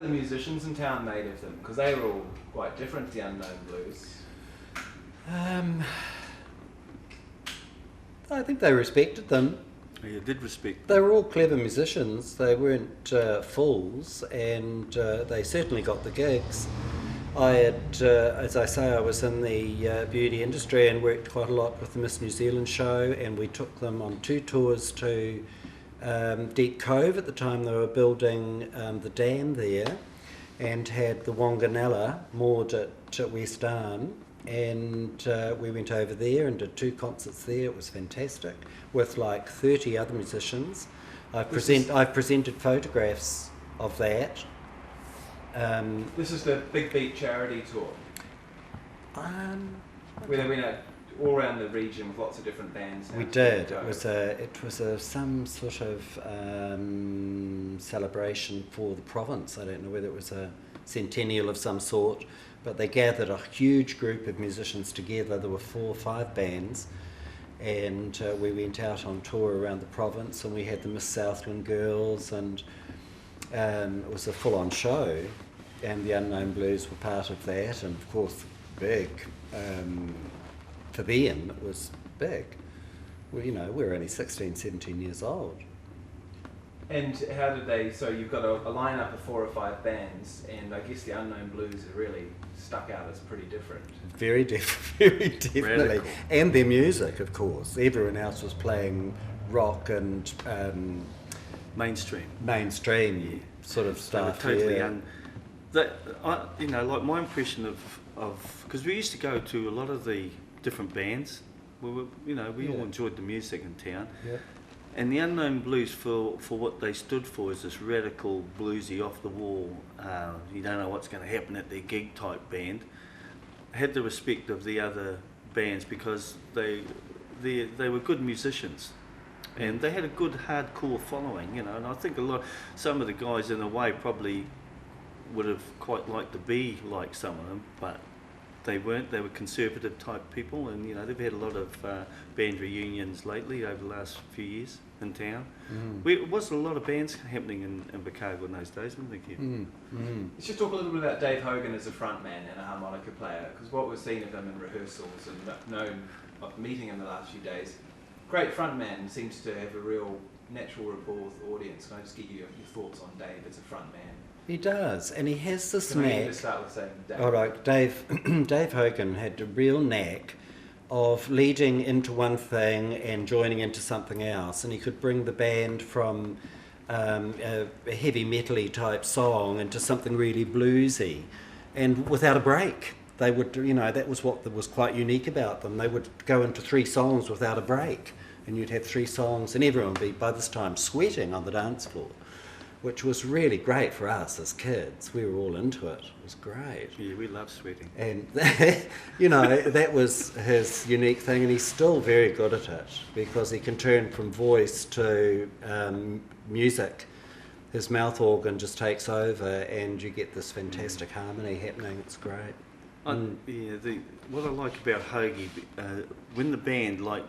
The musicians in town made of them, because they were all quite different to the Unknown Blues. I think they respected them. You did respect They them. were all clever musicians. They weren't fools, and they certainly got the gigs. I had, as I say, I was in the beauty industry and worked quite a lot with the Miss New Zealand show, and we took them on 2 tours to Deep Cove at the time they were building the dam there, and had the Wanganella moored at West Arm, and we went over there and did 2 concerts there. It was fantastic, with like 30 other musicians. I've presented photographs of that. This is the Big Beat charity tour, where they went out all around the region with lots of different bands. We did. It was some sort of celebration for the province. I don't know whether it was a centennial of some sort, but they gathered a huge group of musicians together. There were 4 or 5 bands, and we went out on tour around the province, and we had the Miss Southland girls, and it was a full-on show, and the Unknown Blues were part of that, and of course big. For them it was big. Well, you know, we're only 16, 17 years old. And how did they, so you've got a lineup of 4 or 5 bands, and I guess the Unknown Blues are really stuck out as pretty different. Very definitely. Radical. And their music, of course. Everyone else was playing rock and Mainstream. sort of They were stuff. totally yeah. like my impression of because we used to go to a lot of the different bands. We all enjoyed the music in town. Yeah. And the Unknown Blues, for what they stood for, is this radical, bluesy, off the wall, you don't know what's going to happen at their gig type band. Had the respect of the other bands because they were good musicians, and they had a good hardcore following, you know. And I think some of the guys in a way probably would have quite liked to be like some of them, but they weren't. They were conservative type people, and you know they've had a lot of band reunions lately over the last few years in town. It wasn't a lot of bands happening in Chicago in those days, wasn't there, Kev? Let's just talk a little bit about Dave Hogan as a frontman and a harmonica player, because what we've seen of him in rehearsals and known of meeting him the last few days, great frontman, seems to have a real natural rapport with the audience. Can I just get your thoughts on Dave as a frontman? He does, and he has this Can I knack. just start with saying Dave? All right, Dave Hogan had a real knack of leading into one thing and joining into something else, and he could bring the band from a heavy metal-y type song into something really bluesy, and without a break. They would, you know, that was what was quite unique about them. They would go into 3 songs without a break, and you'd have 3 songs, and everyone would be by this time sweating on the dance floor, which was really great for us as kids. We were all into it. It was great. Yeah, we love sweating. And, you know, that was his unique thing, and he's still very good at it because he can turn from voice to music. His mouth organ just takes over, and you get this fantastic harmony happening. It's great. What I like about Hoagie, when the band, like,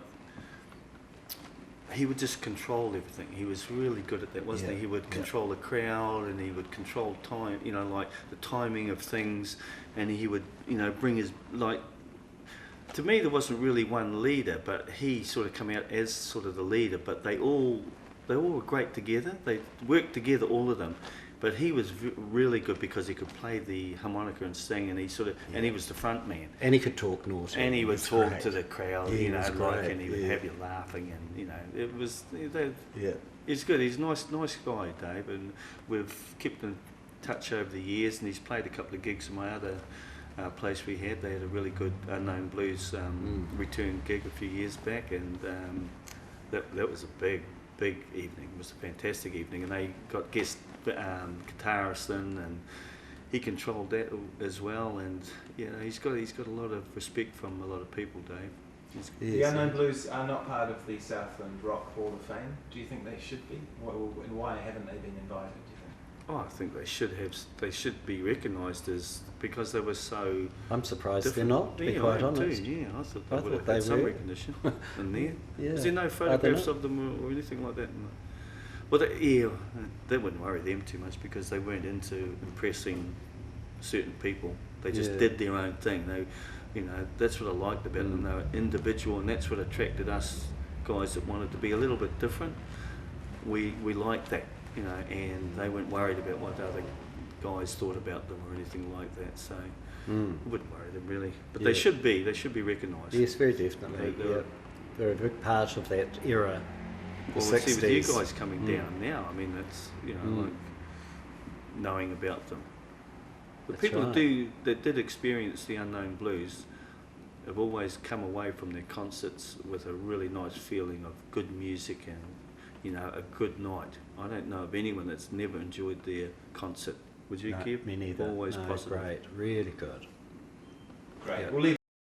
he would just control everything. He was really good at that, wasn't he? He would control the crowd, and he would control time, you know, like the timing of things, and he would, you know, bring his, like, to me there wasn't really one leader, but he sort of come out as sort of the leader, but they all were great together. They worked together, all of them. But he was really good because he could play the harmonica and sing, and and he was the front man. And he could talk naughty. And he would talk to the crowd, Yeah, you know, great, and he would have you laughing, and you know, it was. Yeah. He's good. He's a nice guy, Dave, and we've kept in touch over the years. And he's played a couple of gigs in my other place we had. They had a really good Unknown Blues return gig a few years back, and that was a big evening. It was a fantastic evening, and they got guest guitarist in, and he controlled that as well. And you know, he's got a lot of respect from a lot of people, Dave. The Unknown Blues are not part of the Southland Rock Hall of Fame. Do you think they should be? And why haven't they been invited, do you think? Oh, I think they should have. They should be recognised as, because they were so. I'm surprised different. they're not, to be quite honest. Too, yeah, I thought I they would thought have they had some were. recognition in there. Yeah. Is there no photographs of them or anything like that? Well, that wouldn't worry them too much because they weren't into impressing certain people. They just did their own thing. They, that's what I liked about them. They were individual, and that's what attracted us guys that wanted to be a little bit different. We liked that, and they weren't worried about what other guys thought about them or anything like that. So it wouldn't worry them really. But they should be recognised. Yes, very definitely. They're a big part of that era. Well, the 60s. see, with you guys coming down now, I mean, that's, like knowing about them. The That's people right. that did experience the Unknown Blues have always come away from their concerts with a really nice feeling of good music and, a good night. I don't know of anyone that's never enjoyed their concert. Would you, No, Kev? me neither. Always No, positive. great, really good. Great. Yeah. We'll leave